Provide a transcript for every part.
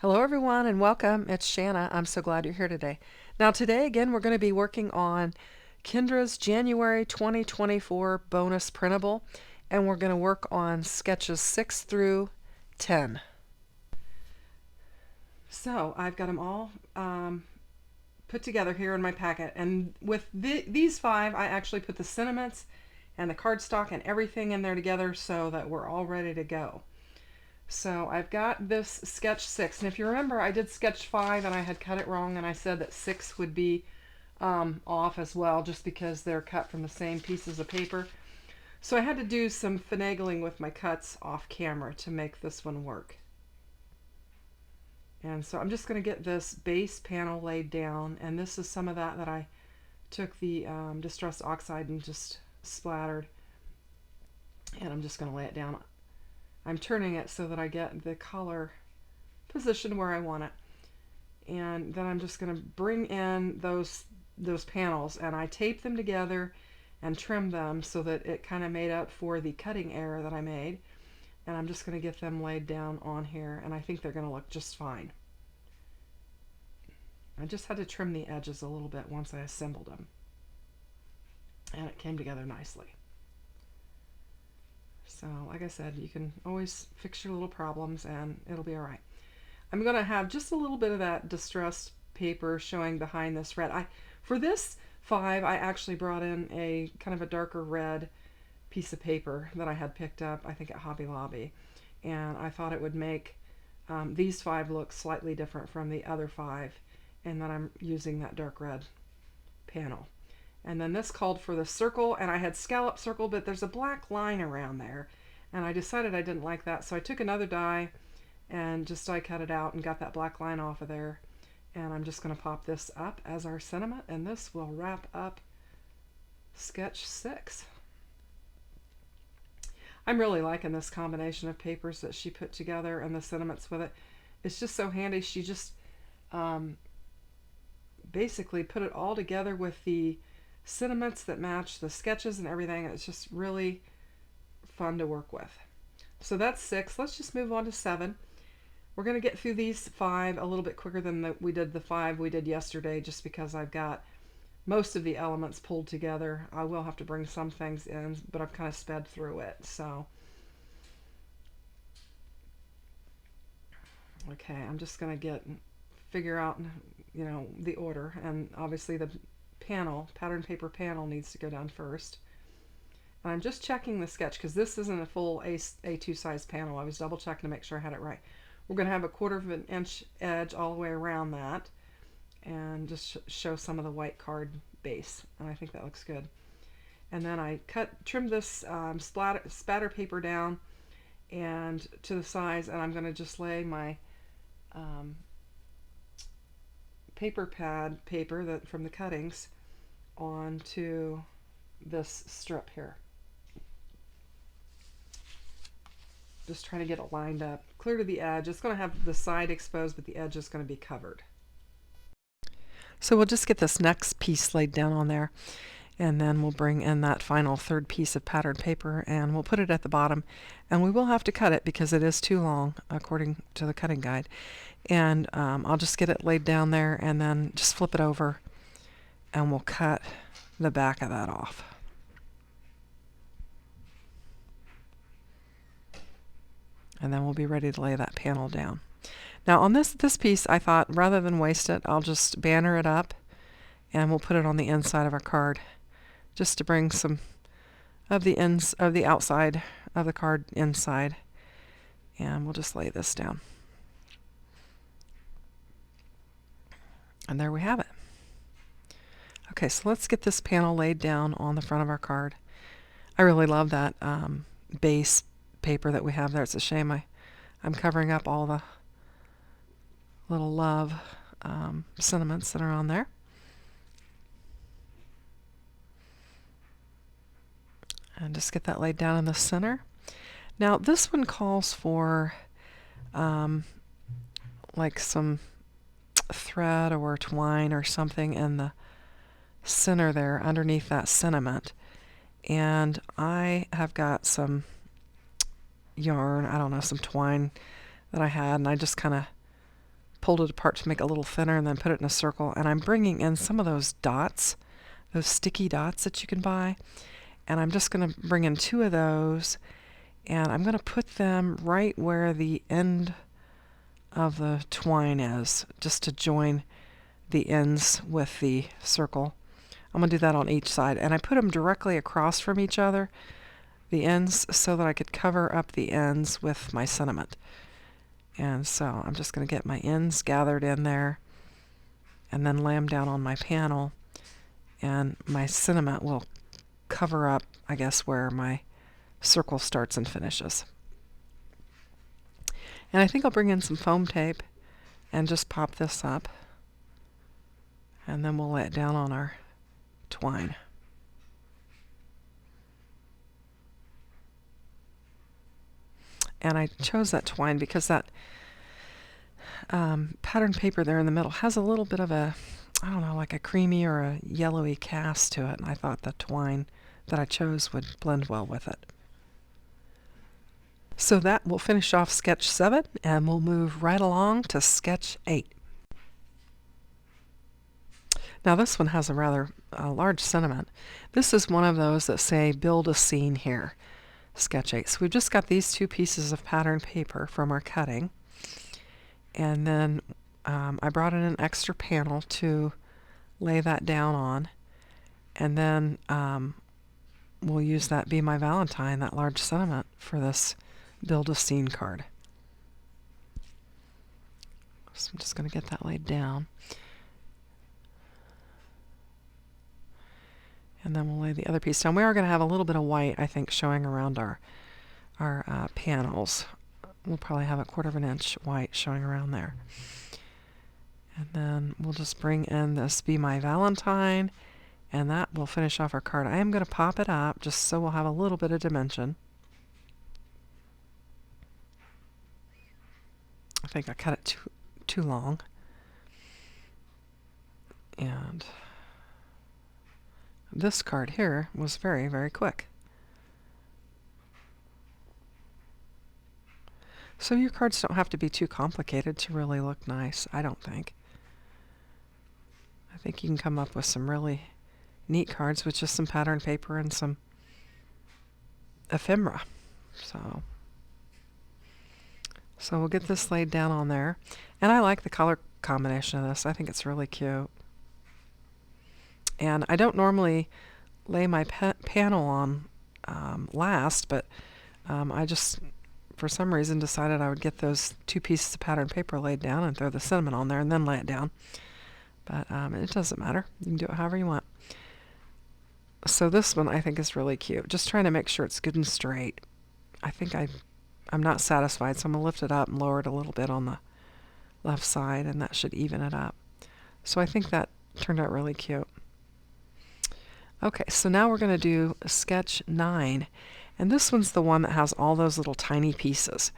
Hello everyone and welcome. It's Shanna. I'm so glad you're here today. Now today again we're going to be working on Kendra's January 2024 bonus printable, and we're going to work on sketches 6 through 10. So I've got them all put together here in my packet, and with these five I actually put the sentiments and the cardstock and everything in there together so that we're all ready to go. So I've got this sketch 6, and if you remember I did sketch 5 and I had cut it wrong, and I said that 6 would be off as well just because they're cut from the same pieces of paper. So I had to do some finagling with my cuts off camera to make this one work. And so I'm just going to get this base panel laid down, and this is some of that I took the Distress Oxide and just splattered, and I'm just going to lay it down. I'm turning it so that I get the color positioned where I want it. And then I'm just going to bring in those panels, and I tape them together and trim them so that it kind of made up for the cutting error that I made. And I'm just going to get them laid down on here, and I think they're going to look just fine. I just had to trim the edges a little bit once I assembled them, and it came together nicely. So like I said, you can always fix your little problems and it'll be all right. I'm going to have just a little bit of that distressed paper showing behind this red. For this 5, I actually brought in a kind of a darker red piece of paper that I had picked up, I think at Hobby Lobby. And I thought it would make these 5 look slightly different from the other 5, and then I'm using that dark red panel. And then this called for the circle, and I had scallop circle, but there's a black line around there, and I decided I didn't like that, so I took another die and just die cut it out and got that black line off of there. And I'm just going to pop this up as our sentiment, and this will wrap up sketch 6. I'm really liking this combination of papers that she put together and the sentiments with it. It's just so handy. She just basically put it all together with the sentiments that match the sketches and everything. It's just really fun to work with. So that's 6. Let's just move on to 7. We're going to get through these 5 a little bit quicker than we did the 5 we did yesterday, just because I've got most of the elements pulled together. I will have to bring some things in, but I've kind of sped through it. So okay, I'm just going to figure out the order, and obviously the pattern paper panel needs to go down first. And I'm just checking the sketch because this isn't a full A2 size panel. I was double checking to make sure I had it right. We're going to have a 1/4 inch edge all the way around that, and just show some of the white card base, and I think that looks good. And then I trimmed this spatter paper down and to the size, and I'm going to just lay my paper pad paper from the cuttings onto this strip here. Just trying to get it lined up clear to the edge. It's going to have the side exposed, but the edge is going to be covered. So we'll just get this next piece laid down on there, and then we'll bring in that final 3rd piece of patterned paper, and we'll put it at the bottom. And we will have to cut it because it is too long according to the cutting guide. And I'll just get it laid down there and then just flip it over, and we'll cut the back of that off. And then we'll be ready to lay that panel down. Now on this piece, I thought rather than waste it, I'll just banner it up, and we'll put it on the inside of our card, just to bring some of the outside of the card inside. And we'll just lay this down. And there we have it. Okay, so let's get this panel laid down on the front of our card. I really love that base paper that we have there. It's a shame I'm covering up all the little love sentiments that are on there. And just get that laid down in the center. Now this one calls for like some thread or twine or something in the center there underneath that sentiment. And I have got some yarn, I don't know, some twine that I had, and I just kind of pulled it apart to make it a little thinner and then put it in a circle. And I'm bringing in some of those dots, those sticky dots that you can buy. And I'm just going to bring in 2 of those, and I'm going to put them right where the end of the twine is, just to join the ends with the circle. I'm going to do that on each side, and I put them directly across from each other, the ends, so that I could cover up the ends with my sentiment. And so I'm just going to get my ends gathered in there and then lay them down on my panel, and my sentiment will cover up, I guess, where my circle starts and finishes. And I think I'll bring in some foam tape and just pop this up, and then we'll lay it down on our twine. And I chose that twine because that pattern paper there in the middle has a little bit of a, I don't know, like a creamy or a yellowy cast to it, and I thought the twine that I chose would blend well with it. So that will finish off sketch 7, and we'll move right along to sketch 8. Now this one has a rather large sentiment. This is one of those that say build a scene here, sketch 8. So we've just got these 2 pieces of pattern paper from our cutting, and then I brought in an extra panel to lay that down on, and then we'll use that Be My Valentine, that large sentiment, for this build a scene card. So I'm just going to get that laid down. And then we'll lay the other piece down. We are going to have a little bit of white, I think, showing around our panels. We'll probably have 1/4 inch white showing around there. And then we'll just bring in this Be My Valentine, and that will finish off our card. I am going to pop it up just so we'll have a little bit of dimension. I think I cut it too long. And this card here was very, very quick. So your cards don't have to be too complicated to really look nice, I don't think. I think you can come up with some really neat cards with just some pattern paper and some ephemera. So we'll get this laid down on there. And I like the color combination of this. I think it's really cute. And I don't normally lay my panel on last, but I just, for some reason, decided I would get those 2 pieces of pattern paper laid down and throw the sentiment on there and then lay it down. But it doesn't matter. You can do it however you want. So this one I think is really cute. Just trying to make sure it's good and straight. I think I'm not satisfied, so I'm going to lift it up and lower it a little bit on the left side, and that should even it up. So I think that turned out really cute. Okay, so now we're going to do sketch 9, and this one's the one that has all those little tiny pieces.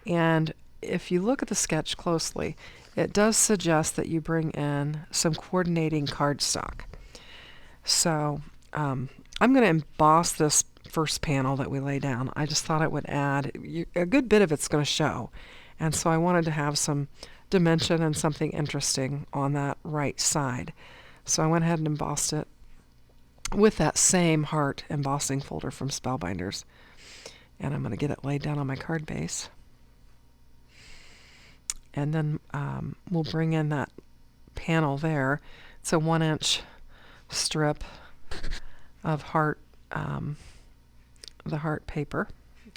And if you look at the sketch closely, it does suggest that you bring in some coordinating cardstock. So I'm going to emboss this first panel that we lay down. I just thought it would add, a good bit of it's going to show, and so I wanted to have some dimension and something interesting on that right side. So I went ahead and embossed it with that same heart embossing folder from Spellbinders, and I'm going to get it laid down on my card base. And then we'll bring in that panel there. It's a 1-inch strip of heart, the heart paper,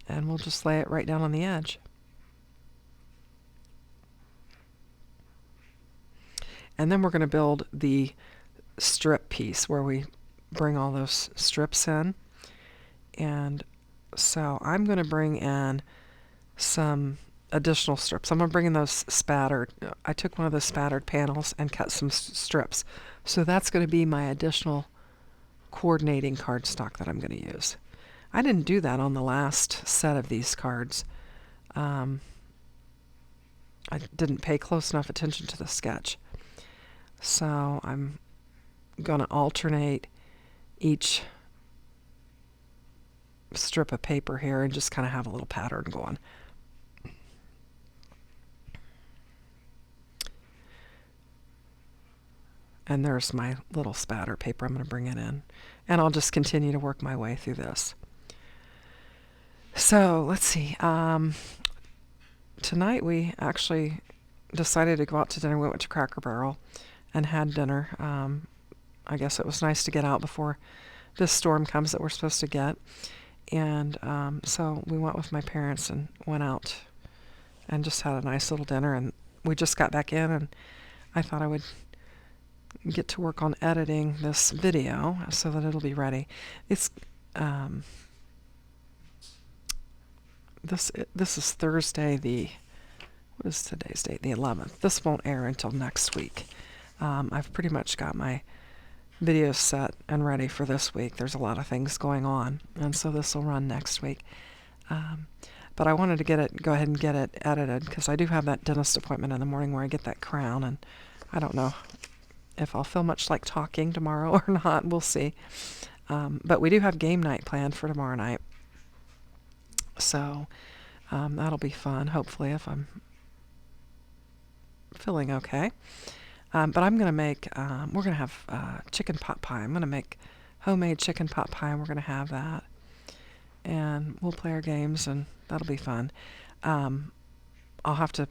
and we'll just lay it right down on the edge. And then we're going to build the strip piece where we bring all those strips in. And so I'm going to bring in some additional strips. I'm going to bring in those spattered. I took one of the spattered panels and cut some strips. So that's going to be my additional coordinating cardstock that I'm going to use. I didn't do that on the last set of these cards. I didn't pay close enough attention to the sketch. So I'm going to alternate each strip of paper here and just kind of have a little pattern going. And there's my little spatter paper. I'm going to bring it in. And I'll just continue to work my way through this. So let's see. Tonight we actually decided to go out to dinner. We went to Cracker Barrel and had dinner. I guess it was nice to get out before this storm comes that we're supposed to get. And so we went with my parents and went out and just had a nice little dinner. And we just got back in, and I thought I would get to work on editing this video so that it'll be ready. It's this is Thursday, what is today's date? The 11th. This won't air until next week. I've pretty much got my videos set and ready for this week. There's a lot of things going on, and so this will run next week. But I wanted to go ahead and get it edited because I do have that dentist appointment in the morning where I get that crown, and I don't know if I'll feel much like talking tomorrow or not. We'll see. But we do have game night planned for tomorrow night. So that'll be fun, hopefully, if I'm feeling okay. But I'm going to make, we're going to have chicken pot pie. I'm going to make homemade chicken pot pie, and we're going to have that. And we'll play our games, and that'll be fun. I'll have to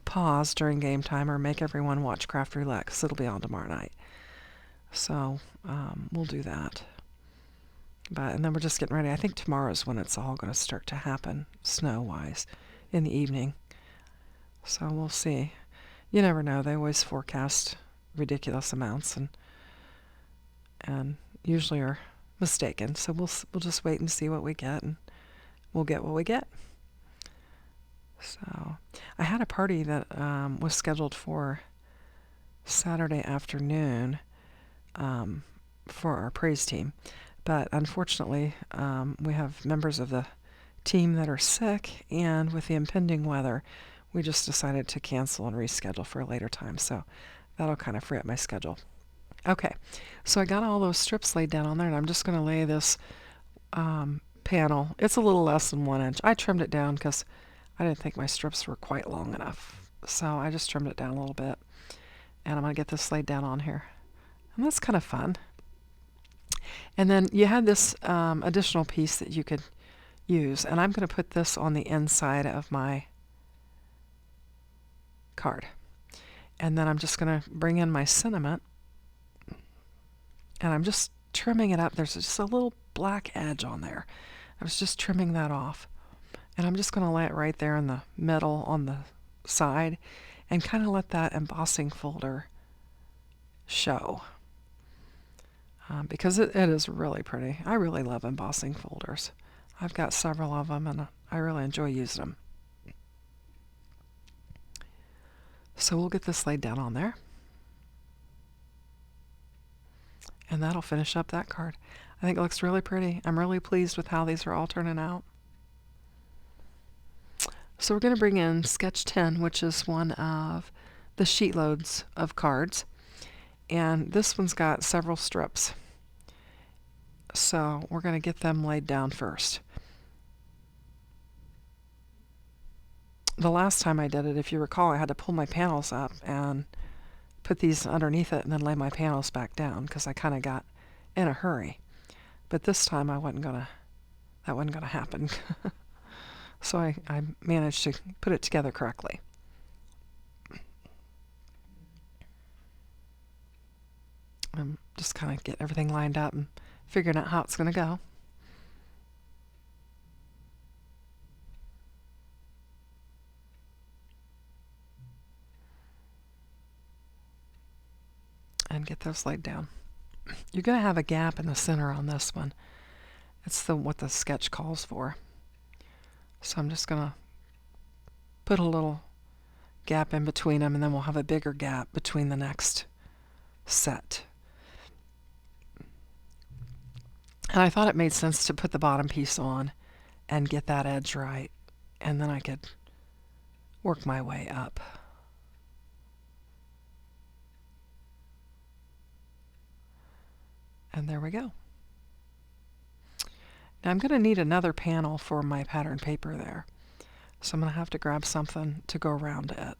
pause during game time or make everyone watch Craft Roulette because it'll be on tomorrow night. So we'll do that. And then we're just getting ready. I think tomorrow's when it's all going to start to happen, snow-wise, in the evening. So we'll see. You never know. They always forecast ridiculous amounts and usually are mistaken. So we'll just wait and see what we get, and we'll get what we get. So I had a party that was scheduled for Saturday afternoon for our praise team. But unfortunately, we have members of the team that are sick, and with the impending weather, we just decided to cancel and reschedule for a later time. So that'll kind of free up my schedule. Okay, so I got all those strips laid down on there, and I'm just going to lay this panel. It's a little less than 1 inch. I trimmed it down because I didn't think my strips were quite long enough. So I just trimmed it down a little bit, and I'm going to get this laid down on here. And that's kind of fun. And then you had this additional piece that you could use, and I'm going to put this on the inside of my card. And then I'm just going to bring in my sentiment, and I'm just trimming it up. There's just a little black edge on there. I was just trimming that off. And I'm just going to lay it right there in the middle on the side and kind of let that embossing folder show. Because it is really pretty. I really love embossing folders. I've got several of them, and I really enjoy using them. So we'll get this laid down on there. And that'll finish up that card. I think it looks really pretty. I'm really pleased with how these are all turning out. So we're going to bring in Sketch 10, which is one of the sheet loads of cards. And this one's got several strips. So we're going to get them laid down first. The last time I did it, if you recall, I had to pull my panels up and put these underneath it and then lay my panels back down because I kind of got in a hurry. But this time that wasn't going to happen. So I managed to put it together correctly. I'm just kind of getting everything lined up and figuring out how it's going to go. And get those laid down. You're going to have a gap in the center on this one. It's what the sketch calls for. So I'm just going to put a little gap in between them, and then we'll have a bigger gap between the next set. And I thought it made sense to put the bottom piece on and get that edge right, and then I could work my way up. And there we go. Now I'm going to need another panel for my pattern paper there. So I'm going to have to grab something to go around it.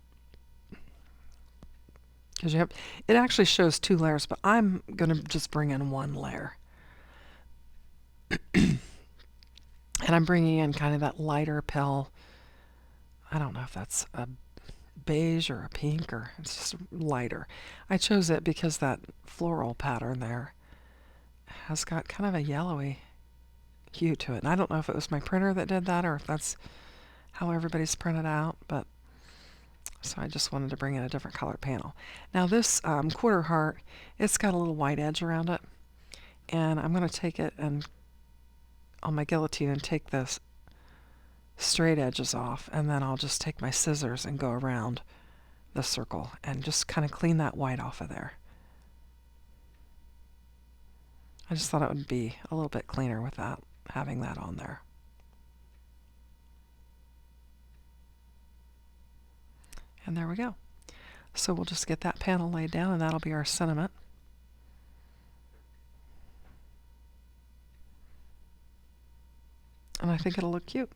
because you have, it actually shows 2 layers, but I'm going to just bring in 1 layer. And I'm bringing in kind of that lighter pale, I don't know if that's a beige or a pink, or it's just lighter. I chose it because that floral pattern there has got kind of a yellowy hue to it. And I don't know if it was my printer that did that or if that's how everybody's printed out, but so I just wanted to bring in a different color panel. Now this quarter heart, it's got a little white edge around it, and I'm going to take it and on my guillotine and take this straight edges off, and then I'll just take my scissors and go around the circle and just kind of clean that white off of there. I just thought it would be a little bit cleaner without having that on there. And there we go. So we'll just get that panel laid down, and that'll be our sentiment. And I think it'll look cute.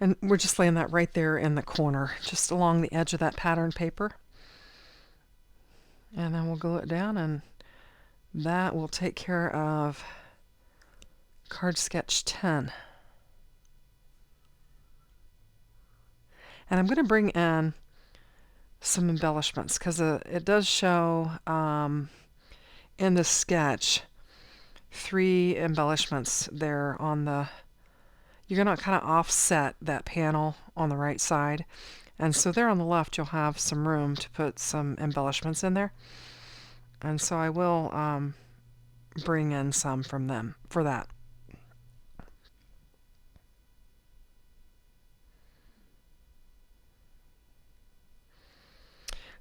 And we're just laying that right there in the corner, just along the edge of that pattern paper. And then we'll glue it down, and that will take care of card sketch 10. And I'm going to bring in some embellishments because it does show in the sketch 3 embellishments there on the, you're going to kind of offset that panel on the right side. And so there on the left you'll have some room to put some embellishments in there. And so I will bring in some from them for that.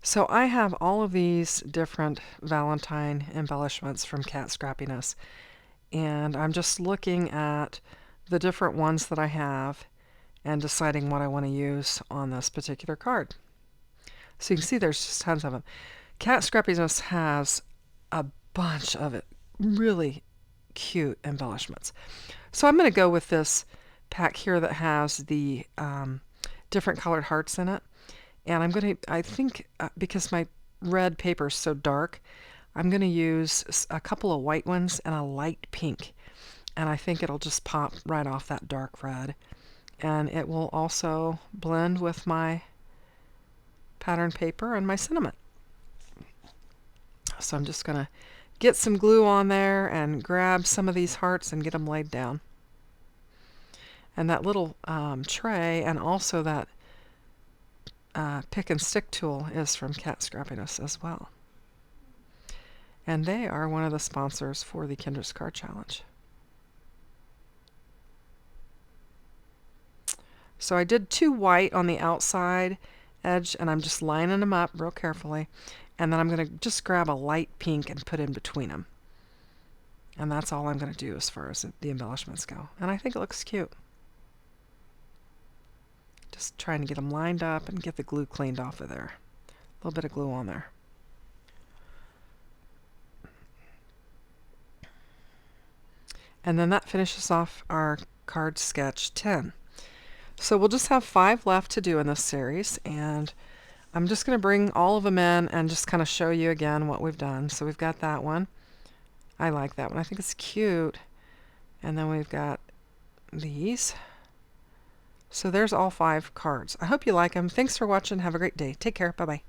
So I have all of these different Valentine embellishments from Cat Scrappiness, and I'm just looking at the different ones that I have and deciding what I want to use on this particular card. So you can see there's just tons of them. Cat Scrappiness has a bunch of it, really cute embellishments. So I'm going to go with this pack here that has the different colored hearts in it. And I'm going to, I think, because my red paper is so dark, I'm going to use a couple of white ones and a light pink. And I think it'll just pop right off that dark red. And it will also blend with my pattern paper and my sentiment. So I'm just going to get some glue on there and grab some of these hearts and get them laid down. And that little tray and also that pick and stick tool is from Cat Scrappiness as well. And they are one of the sponsors for the Kendra's Card Challenge. So I did 2 white on the outside edge, and I'm just lining them up real carefully. And then I'm going to just grab a light pink and put in between them. And that's all I'm going to do as far as the embellishments go. And I think it looks cute. Just trying to get them lined up and get the glue cleaned off of there. A little bit of glue on there. And then that finishes off our card sketch 10. So we'll just have 5 left to do in this series, and I'm just going to bring all of them in and just kind of show you again what we've done. So we've got that one. I like that one. I think it's cute. And then we've got these. So there's all 5 cards. I hope you like them. Thanks for watching. Have a great day. Take care. Bye-bye.